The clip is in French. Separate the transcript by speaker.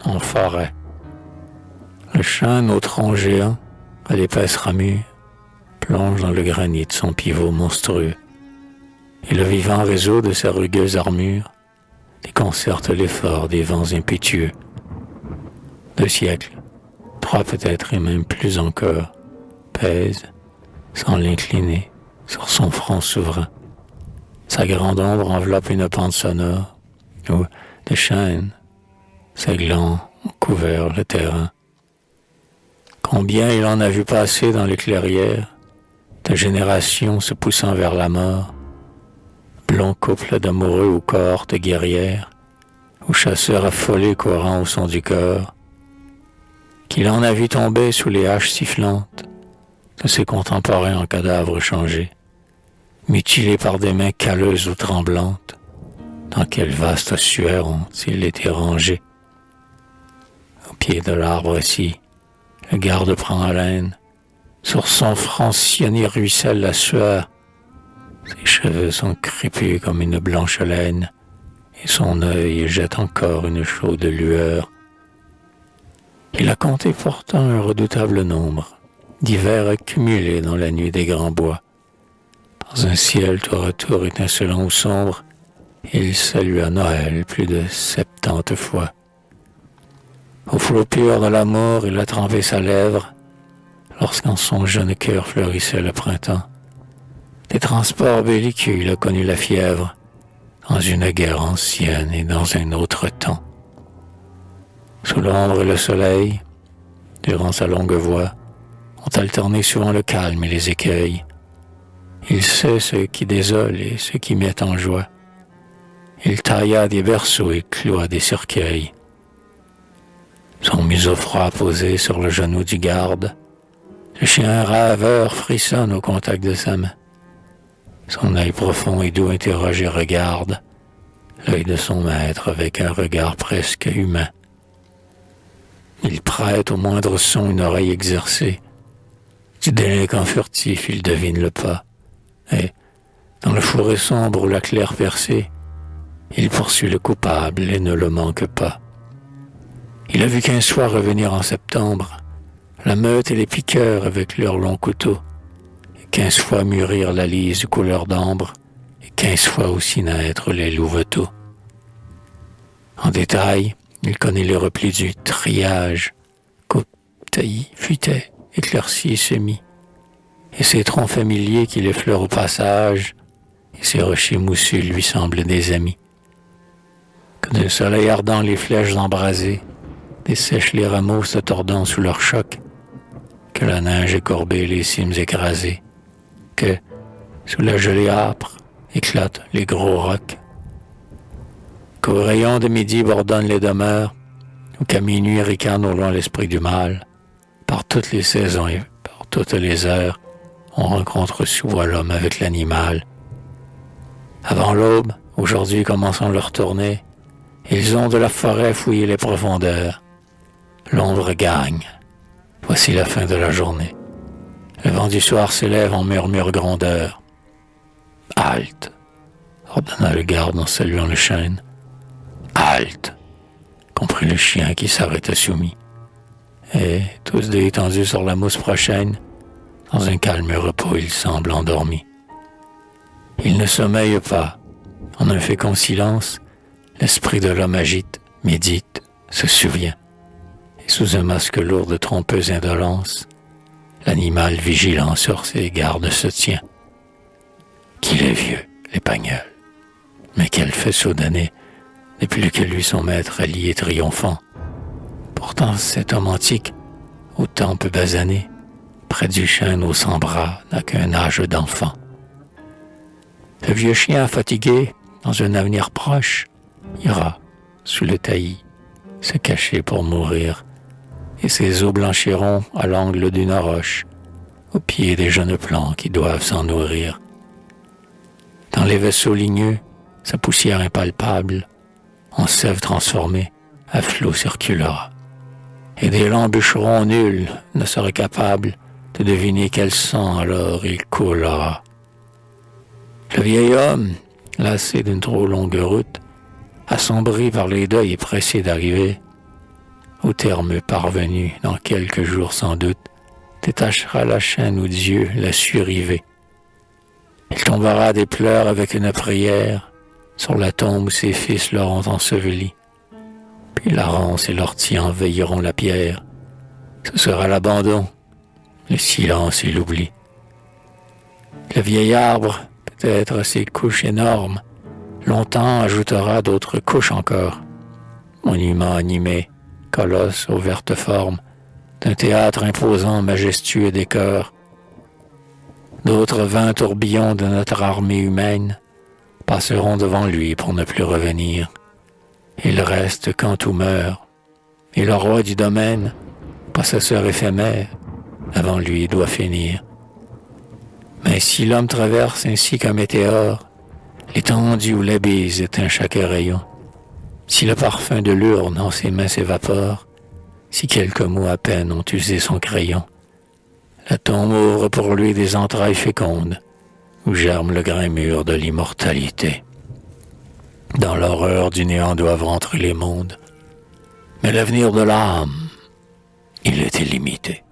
Speaker 1: en forêt. Le chêne au tronc géant, à l'épaisse ramure, plonge dans le granit de son pivot monstrueux, et le vivant réseau de sa rugueuse armure déconcerte l'effort des vents impétueux. 2 siècles, 3 peut-être et même plus encore, pèsent, sans l'incliner, sur son front souverain. Sa grande ombre enveloppe une pente sonore, où, de chênes, ses glands ont couvert le terrain. Combien il en a vu passer dans les clairières, de générations se poussant vers la mort, blond couple d'amoureux ou cohortes guerrières, ou chasseurs affolés courant au son du cor, qu'il en a vu tomber sous les haches sifflantes de ses contemporains en cadavres changés, mutilés par des mains calleuses ou tremblantes. Dans quelle vaste sueur ont-ils été rangés? Au pied de l'arbre-ci, le garde prend haleine. Sur son front sillonné ruisselle la sueur. Ses cheveux sont crépus comme une blanche laine, et son œil jette encore une chaude lueur. Il a compté pourtant un redoutable nombre d'hivers accumulés dans la nuit des grands bois. Dans un ciel tour à tour étincelant ou sombre, il salua Noël plus de 70 fois. Au flot pur de l'amour, il a trempé sa lèvre, lorsqu'en son jeune cœur fleurissait le printemps. Des transports belliqueux, il a connu la fièvre, dans une guerre ancienne et dans un autre temps. Sous l'ombre et le soleil, durant sa longue voie, ont alterné souvent le calme et les écueils. Il sait ce qui désole et ce qui met en joie. Il tailla des berceaux et cloua des cercueils. Son museau froid posé sur le genou du garde, le chien raveur frissonne au contact de sa main. Son œil profond et doux interroge et regarde l'œil de son maître avec un regard presque humain. Il prête au moindre son une oreille exercée. Du délinquant furtif, il devine le pas. Et, dans le fourré sombre ou la claire percée, il poursuit le coupable et ne le manque pas. Il a vu 15 fois revenir en septembre la meute et les piqueurs avec leurs longs couteaux, et 15 fois mûrir la lise couleur d'ambre, et 15 fois aussi naître les louveteaux. En détail, il connaît les replis du triage, coupe, taillis, futais, éclaircis, semis, et ses troncs familiers qu'il effleure au passage, et ses rochers moussus lui semblent des amis. Que de soleil ardent les flèches embrasées dessèchent les rameaux se tordant sous leur choc, que la neige écorbée les cimes écrasées, que, sous la gelée âpre, éclatent les gros rocs, qu'au rayon de midi bourdonnent les demeures, ou qu'à minuit ricane au loin l'esprit du mal. Par toutes les saisons et par toutes les heures, on rencontre souvent l'homme avec l'animal. Avant l'aube, aujourd'hui commençant leur tournée, ils ont de la forêt fouillé les profondeurs. L'ombre gagne. Voici la fin de la journée. Le vent du soir s'élève en murmure grondeur. « Halte !» ordonna le garde en saluant le chêne. « Halte !» comprit le chien qui s'arrêta soumis. Et, tous deux étendus sur la mousse prochaine, dans un calme repos, ils semblent endormis. Ils ne sommeillent pas. En un fécond silence, l'esprit de l'homme agite, médite, se souvient. Et sous un masque lourd de trompeuse indolence, l'animal vigilant sur ses gardes se tient. Qu'il est vieux, l'épagnol. Mais quel faisceau d'années, depuis que lui son maître allié triomphant. Pourtant cet homme antique, aux tempes basanés, près du chêne aux 100 bras, n'a qu'un âge d'enfant. Le vieux chien fatigué, dans un avenir proche, ira, sous le taillis, se cacher pour mourir, et ses os blanchiront à l'angle d'une roche, au pied des jeunes plants qui doivent s'en nourrir. Dans les vaisseaux ligneux, sa poussière impalpable, en sève transformée, à flot circulera. Et des lents bûcherons nuls ne seraient capables de deviner quel sang alors il coulera. Le vieil homme, lassé d'une trop longue route, assombri par les deuils et pressé d'arriver, au terme parvenu, dans quelques jours sans doute, détachera la chaîne où Dieu l'a su river. Il tombera des pleurs avec une prière sur la tombe où ses fils l'auront enseveli. Puis la ronce et l'ortie envahiront la pierre. Ce sera l'abandon, le silence et l'oubli. Le vieil arbre, peut-être à ses couches énormes, longtemps ajoutera d'autres couches encore. Monument animé, colosse aux vertes formes, d'un théâtre imposant, majestueux décor. D'autres 20 tourbillons de notre armée humaine passeront devant lui pour ne plus revenir. Il reste quand tout meurt, et le roi du domaine, possesseur éphémère, avant lui doit finir. Mais si l'homme traverse ainsi qu'un météore, l'étendue où la bise éteint chaque rayon, si le parfum de l'urne en ses mains s'évapore, si quelques mots à peine ont usé son crayon, la tombe ouvre pour lui des entrailles fécondes, où germe le grain mûr de l'immortalité. Dans l'horreur du néant doivent rentrer les mondes, mais l'avenir de l'âme, il est illimité.